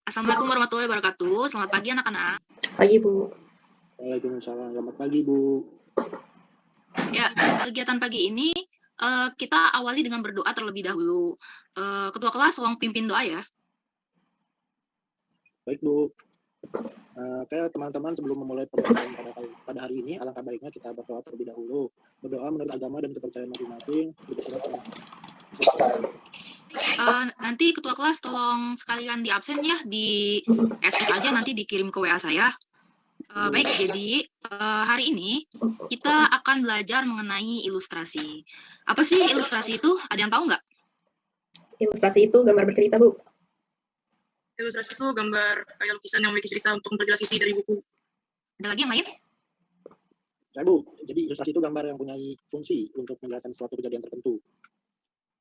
Assalamualaikum warahmatullahi wabarakatuh. Selamat pagi anak-anak. Pagi, Bu. Waalaikumsalam. Selamat pagi, Bu. Ya, kegiatan pagi ini kita awali dengan berdoa terlebih dahulu. Ketua kelas, tolong pimpin doa ya. Baik, Bu. Kayak teman-teman sebelum memulai pembelajaran pada hari ini, alangkah baiknya kita berdoa terlebih dahulu. Berdoa menurut agama dan kepercayaan masing-masing. Nanti ketua kelas tolong sekalian di absen ya, di SS aja, nanti dikirim ke WA saya. Baik, jadi hari ini kita akan belajar mengenai ilustrasi. Apa sih ilustrasi itu? Ada yang tahu nggak? Ilustrasi itu gambar bercerita, Bu. Ilustrasi itu gambar kayak lukisan yang memiliki cerita untuk memperjelas isi dari buku. Ada lagi yang lain? Ya, Bu. Jadi ilustrasi itu gambar yang punya fungsi untuk menjelaskan suatu kejadian tertentu.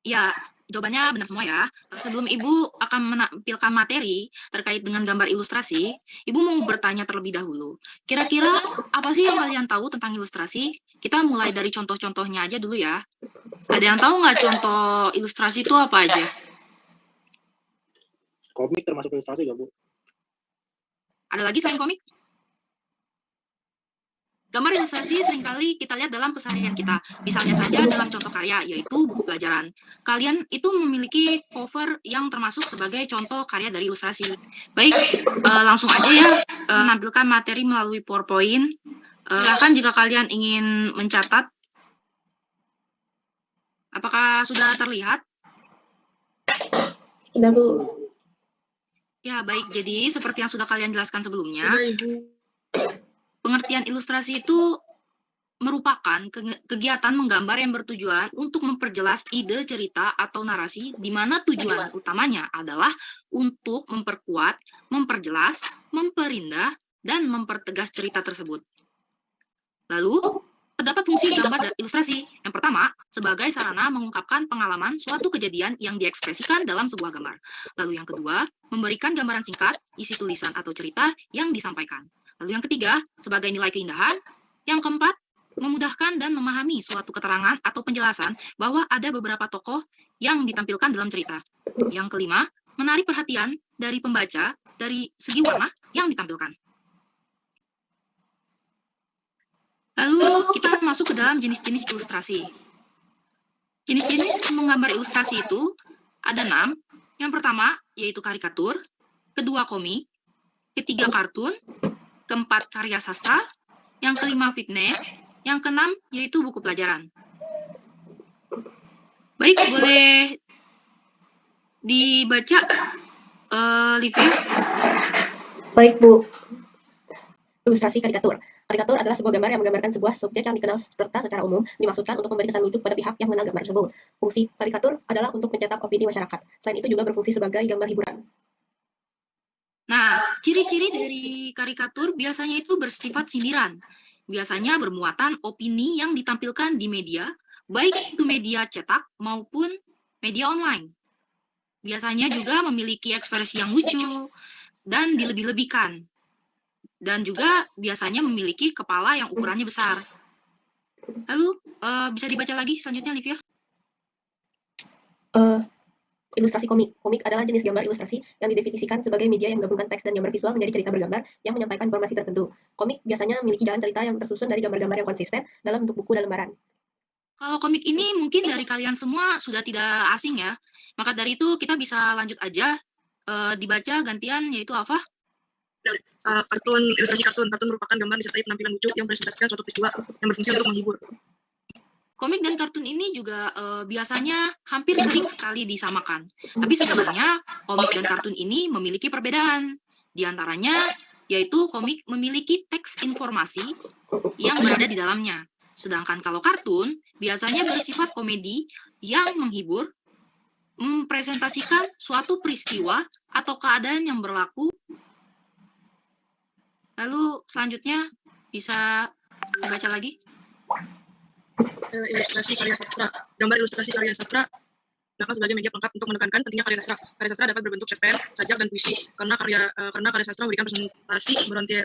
Ya, jawabannya benar semua ya. Sebelum Ibu akan menampilkan materi terkait dengan gambar ilustrasi, Ibu mau bertanya terlebih dahulu. Kira-kira apa sih yang kalian tahu tentang ilustrasi? Kita mulai dari contoh-contohnya aja dulu ya. Ada yang tahu nggak contoh ilustrasi itu apa aja? Komik termasuk ilustrasi nggak, Bu? Ada lagi selain komik? Gambar ilustrasi seringkali kita lihat dalam keseharian kita. Misalnya saja dalam contoh karya, yaitu buku pelajaran. Kalian itu memiliki cover yang termasuk sebagai contoh karya dari ilustrasi. Baik, langsung aja ya, menampilkan materi melalui PowerPoint. Silakan jika kalian ingin mencatat. Apakah sudah terlihat? Sudah, Bu. Ya, baik. Jadi, seperti yang sudah kalian jelaskan sebelumnya, Sudah, Ibu. pengertian ilustrasi itu merupakan kegiatan menggambar yang bertujuan untuk memperjelas ide, cerita, atau narasi, di mana tujuan utamanya adalah untuk memperkuat, memperjelas, memperindah, dan mempertegas cerita tersebut. Lalu, terdapat fungsi gambar dan ilustrasi. Yang pertama, sebagai sarana mengungkapkan pengalaman suatu kejadian yang diekspresikan dalam sebuah gambar. Lalu yang kedua, memberikan gambaran singkat, isi tulisan atau cerita yang disampaikan. Lalu yang ketiga, sebagai nilai keindahan. Yang keempat, memudahkan dan memahami suatu keterangan atau penjelasan bahwa ada beberapa tokoh yang ditampilkan dalam cerita. Yang kelima, menarik perhatian dari pembaca dari segi warna yang ditampilkan. Lalu kita masuk ke dalam jenis-jenis ilustrasi. Jenis-jenis menggambar ilustrasi itu ada 6. Yang pertama yaitu karikatur, kedua komik, ketiga kartun, keempat karya sastra, yang kelima vignette, yang keenam yaitu buku pelajaran. Baik, boleh dibaca, Livia? Baik, Bu. Ilustrasi karikatur. Karikatur adalah sebuah gambar yang menggambarkan sebuah subjek yang dikenal peserta secara umum, dimaksudkan untuk memberi kesan lucu pada pihak yang mengenal gambar tersebut. Fungsi karikatur adalah untuk mencetak opini masyarakat. Selain itu juga berfungsi sebagai gambar hiburan. Nah, ciri-ciri dari karikatur biasanya itu bersifat sindiran. Biasanya bermuatan opini yang ditampilkan di media, baik itu media cetak maupun media online. Biasanya juga memiliki ekspresi yang lucu dan dilebih-lebihkan. Dan juga biasanya memiliki kepala yang ukurannya besar. Lalu, bisa dibaca lagi selanjutnya, Livia? Ilustrasi komik. Komik adalah jenis gambar ilustrasi yang didefinisikan sebagai media yang menggabungkan teks dan gambar visual menjadi cerita bergambar yang menyampaikan informasi tertentu. Komik biasanya memiliki jalan cerita yang tersusun dari gambar-gambar yang konsisten dalam bentuk buku dan lembaran. Kalau komik ini mungkin dari kalian semua sudah tidak asing ya. Maka dari itu kita bisa lanjut aja, dibaca gantian yaitu apa? Kartun, ilustrasi kartun. Kartun merupakan gambar disertai penampilan lucu yang mempresentasikan suatu peristiwa yang berfungsi untuk menghibur. Komik dan kartun ini juga biasanya hampir sering sekali disamakan. Tapi sebenarnya komik dan kartun ini memiliki perbedaan. Di antaranya yaitu komik memiliki teks informasi yang berada di dalamnya. Sedangkan kalau kartun biasanya bersifat komedi yang menghibur, mempresentasikan suatu peristiwa atau keadaan yang berlaku. Lalu selanjutnya bisa dibaca lagi. Ilustrasi karya sastra. Gambar ilustrasi karya sastra digunakan sebagai media pelengkap untuk menekankan pentingnya karya sastra. Karya sastra dapat berbentuk cerpen, sajak, dan puisi. Karena karya sastra memberikan presentasi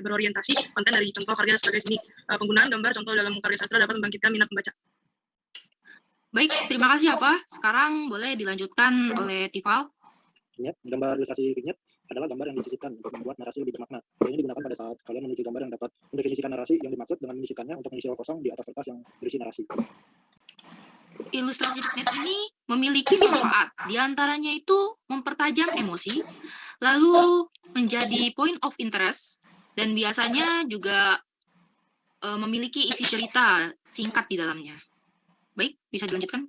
berorientasi konten dari contoh karya sebagai seni. Penggunaan gambar contoh dalam karya sastra dapat membangkitkan minat pembaca. Baik, terima kasih apa. Sekarang boleh dilanjutkan oleh Tifal. vignette. Gambar ilustrasi vignette adalah gambar yang disisipkan untuk membuat narasi lebih bermakna. Dan ini digunakan pada saat kalian memiliki gambar yang dapat mendefinisikan narasi yang dimaksud dengan menyisipkannya untuk mengisi ruang kosong di atas kertas yang berisi narasi. Ilustrasi vignette ini memiliki manfaat. Di antaranya itu mempertajam emosi, lalu menjadi point of interest, dan biasanya juga memiliki isi cerita singkat di dalamnya. Baik, bisa dilanjutkan?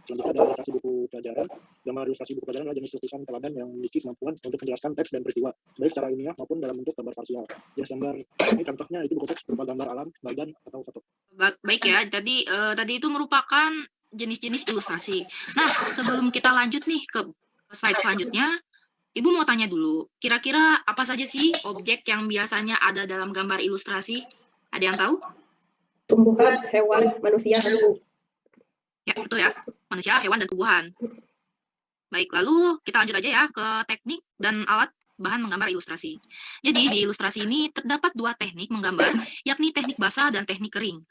Selanjutnya ada ilustrasi buku pelajaran. Gambar ilustrasi buku pelajaran adalah jenis lukisan teladan yang memiliki kemampuan untuk menjelaskan teks dan peristiwa, baik secara ilmiah maupun dalam bentuk gambar parsial. Jenis gambar ini contohnya itu buku teks berupa gambar alam, badan, atau foto. Baik ya, jadi tadi itu merupakan jenis-jenis ilustrasi. Nah, sebelum kita lanjut nih ke slide selanjutnya, Ibu mau tanya dulu, kira-kira apa saja sih objek yang biasanya ada dalam gambar ilustrasi? Ada yang tahu? Tumbuhan, hewan, manusia, dan buku. Ya, betul ya. Manusia, hewan, dan tumbuhan. Baik, lalu kita lanjut aja ya ke teknik dan alat bahan menggambar ilustrasi. Jadi, di ilustrasi ini terdapat dua teknik menggambar, yakni teknik basah dan teknik kering.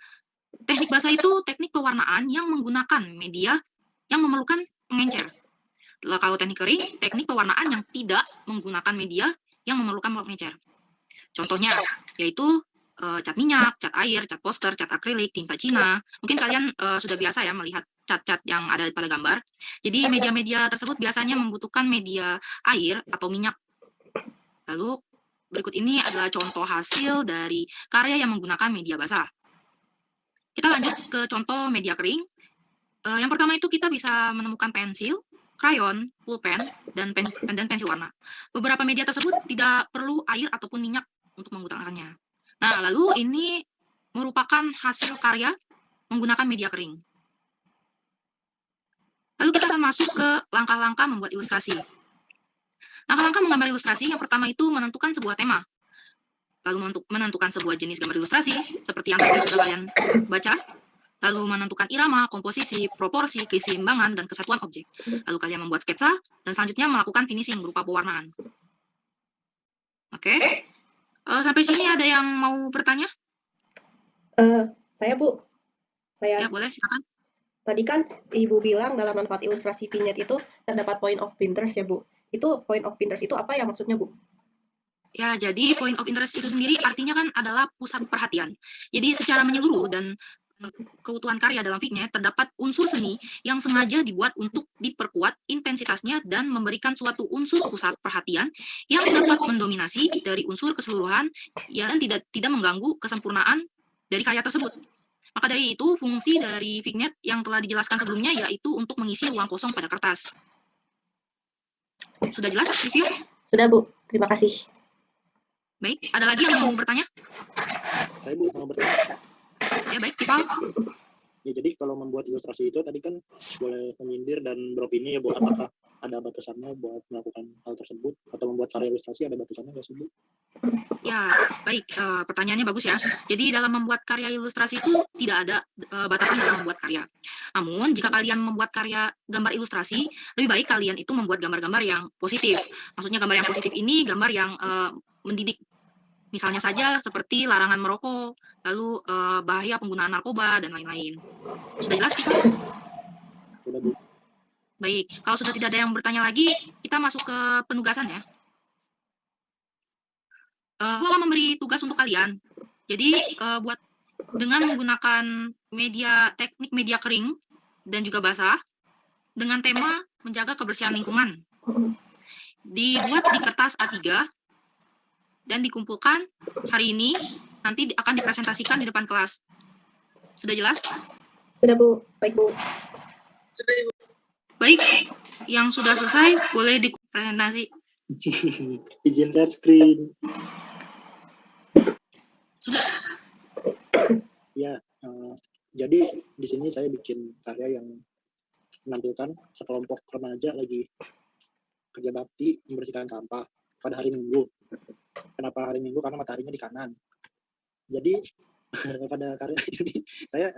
Teknik basah itu teknik pewarnaan yang menggunakan media yang memerlukan pengencer. Kalau teknik kering, teknik pewarnaan yang tidak menggunakan media yang memerlukan pengencer. Contohnya, yaitu cat minyak, cat air, cat poster, cat akrilik, tinta Cina. Mungkin kalian sudah biasa ya melihat cat-cat yang ada pada gambar. Jadi media-media tersebut biasanya membutuhkan media air atau minyak. Lalu berikut ini adalah contoh hasil dari karya yang menggunakan media basah. Kita lanjut ke contoh media kering. Yang pertama itu kita bisa menemukan pensil, krayon, pulpen, dan pensil warna. Beberapa media tersebut tidak perlu air ataupun minyak untuk menggunakannya. Nah, lalu ini merupakan hasil karya menggunakan media kering. Lalu kita akan masuk ke langkah-langkah membuat ilustrasi. Langkah-langkah menggambar ilustrasi yang pertama itu menentukan sebuah tema. Lalu menentukan sebuah jenis gambar ilustrasi, seperti yang tadi sudah kalian baca. Lalu menentukan irama, komposisi, proporsi, keseimbangan, dan kesatuan objek. Lalu kalian membuat sketsa, dan selanjutnya melakukan finishing berupa pewarnaan. Oke. Sampai sini ada yang mau bertanya? Saya, Bu. Ya, boleh, silakan. Tadi kan Ibu bilang dalam manfaat ilustrasi vignette itu terdapat point of interest ya, Bu. Itu point of interest itu apa ya maksudnya, Bu? Ya, jadi point of interest itu sendiri artinya kan adalah pusat perhatian. Jadi secara menyeluruh dan keutuhan karya dalam vignette terdapat unsur seni yang sengaja dibuat untuk diperkuat intensitasnya dan memberikan suatu unsur pusat perhatian yang dapat mendominasi dari unsur keseluruhan dan tidak mengganggu kesempurnaan dari karya tersebut. Maka dari itu, fungsi dari vignette yang telah dijelaskan sebelumnya yaitu untuk mengisi ruang kosong pada kertas. Sudah jelas, review? Sudah, Bu. Terima kasih. Baik, ada lagi yang mau bertanya? Saya Bu mau bertanya. Ya, baik, Tifal. Ya, jadi kalau membuat ilustrasi itu tadi kan boleh menyindir dan beropini ya Bu, apakah ada batasannya buat melakukan hal tersebut atau membuat karya ilustrasi ada batasannya nggak sih Bu? Ya, baik. Pertanyaannya bagus ya. Jadi dalam membuat karya ilustrasi itu tidak ada batasan dalam membuat karya. Namun jika kalian membuat karya gambar ilustrasi, lebih baik kalian itu membuat gambar-gambar yang positif. Maksudnya gambar yang positif ini gambar yang mendidik. Misalnya saja seperti larangan merokok, lalu bahaya penggunaan narkoba dan lain-lain. Sudah jelas kita? Sudah Bu. Baik. Kalau sudah tidak ada yang bertanya lagi, kita masuk ke penugasan ya. Aku akan memberi tugas untuk kalian. Jadi buat dengan menggunakan teknik media kering dan juga basah dengan tema menjaga kebersihan lingkungan. Dibuat di kertas A3 dan dikumpulkan hari ini, nanti akan dipresentasikan di depan kelas. Sudah jelas? Sudah, Bu. Baik, Bu. Sudah, Ibu. Baik, yang sudah selesai boleh dipresentasi. Izin share screen. Sudah. Ya, jadi di sini saya bikin karya yang menampilkan sekelompok remaja lagi kerja bakti membersihkan sampah pada hari Minggu. Kenapa hari Minggu? Karena mataharinya di kanan. Jadi pada karya ini saya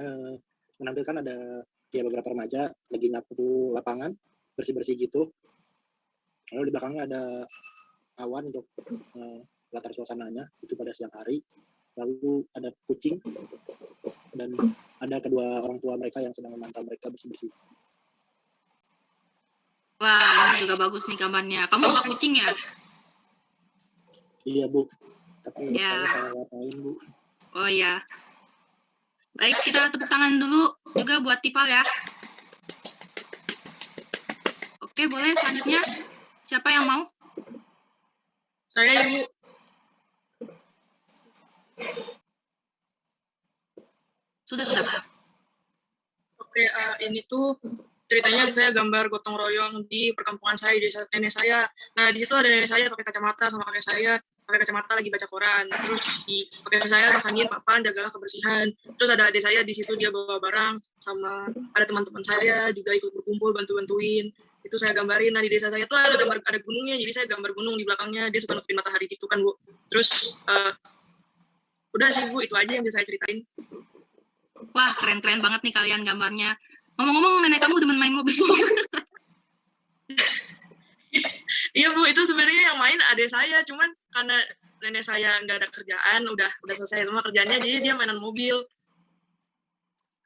menampilkan ada ya beberapa remaja lagi nyapu lapangan, bersih-bersih gitu. Lalu di belakangnya ada awan untuk latar suasananya itu pada siang hari. Lalu ada kucing dan ada kedua orang tua mereka yang sedang memantau mereka bersih-bersih. Wah, ini juga bagus nih gambarnya. Kamu suka kucing ya? Iya, Bu. Tapi Ya. saya salah ngapain, Bu. Oh iya. Baik, kita tepuk tangan dulu juga buat Tipal ya. Oke, boleh selanjutnya. Siapa yang mau? Saya Ibu. Sudah. Oke, ini tuh ceritanya saya gambar gotong royong di perkampungan saya, di desa nenek saya. Nah, di situ ada nenek saya pakai kacamata sama kakek saya pakai kacamata lagi baca koran. Terus di kakek saya pasangin papan jagalah kebersihan. Terus ada adik saya di situ dia bawa barang sama ada teman-teman saya juga ikut berkumpul bantuin. Itu saya gambarin. Nah, di desa saya tuh ada gunungnya, jadi saya gambar gunung di belakangnya. Dia suka nutupin matahari gitu kan, Bu. Terus udah sih, Bu, itu aja yang bisa saya ceritain. Wah, keren-keren banget nih kalian gambarnya. Ngomong-ngomong, nenek kamu demen main mobil. Iya, Bu, itu sebenarnya yang main adik saya, cuman karena nenek saya nggak ada kerjaan, udah selesai semua kerjaannya, jadi dia mainan mobil.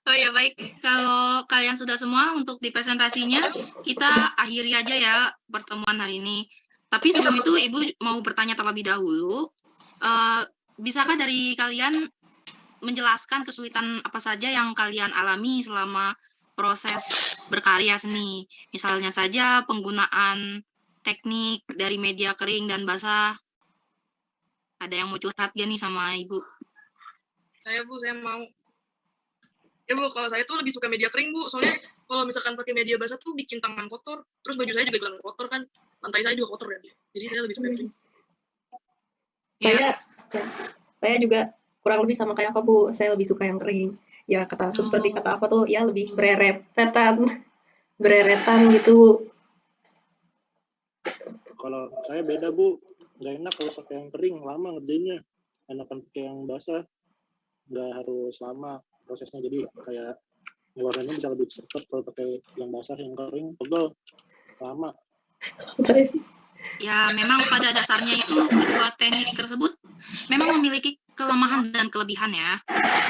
Oh ya, baik. Kalau kalian sudah semua untuk di presentasinya, kita akhiri aja ya pertemuan hari ini. Tapi sebelum itu, Ibu mau bertanya terlebih dahulu. Bisakah dari kalian menjelaskan kesulitan apa saja yang kalian alami selama proses berkarya seni? Misalnya saja penggunaan teknik dari media kering dan basah. Ada yang mau curhat gak nih sama Ibu? Saya, Bu, saya mau. Ya, Bu, kalau saya tuh lebih suka media kering, Bu. Soalnya kalau misalkan pakai media basah tuh bikin tangan kotor. Terus baju saya juga ikutan kotor kan. Lantai saya juga kotor ya. Jadi saya lebih suka kering. Saya juga kurang lebih sama kayak apa, Bu. Saya lebih suka yang kering. Ya seperti kata apa tuh, ya lebih bereretan gitu, Bu. Kalau saya beda, Bu. Nggak enak kalau pakai yang kering, lama ngerjainnya. Enakan pakai yang basah, nggak harus lama prosesnya. Jadi kayak ngeluarinnya bisa lebih cepat. Kalau pakai yang basah, yang kering, pegel, lama. Ya, memang pada dasarnya itu kedua teknik tersebut memang memiliki kelemahan dan kelebihan ya.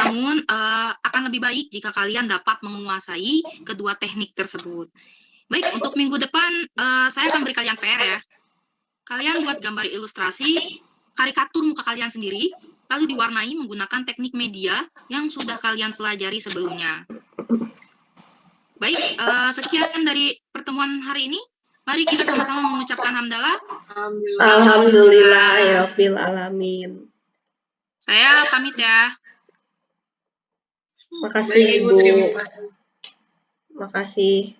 Namun akan lebih baik jika kalian dapat menguasai kedua teknik tersebut. Baik, untuk minggu depan saya akan beri kalian PR ya. Kalian buat gambar ilustrasi, karikatur muka kalian sendiri, lalu diwarnai menggunakan teknik media yang sudah kalian pelajari sebelumnya. Baik, sekian dari pertemuan hari ini. Mari kita sama-sama mengucapkan hamdalah. Alhamdulillahirabbil alamin. Saya pamit ya. Makasih, Baik, Ibu, Ibu. terima kasih. Makasih.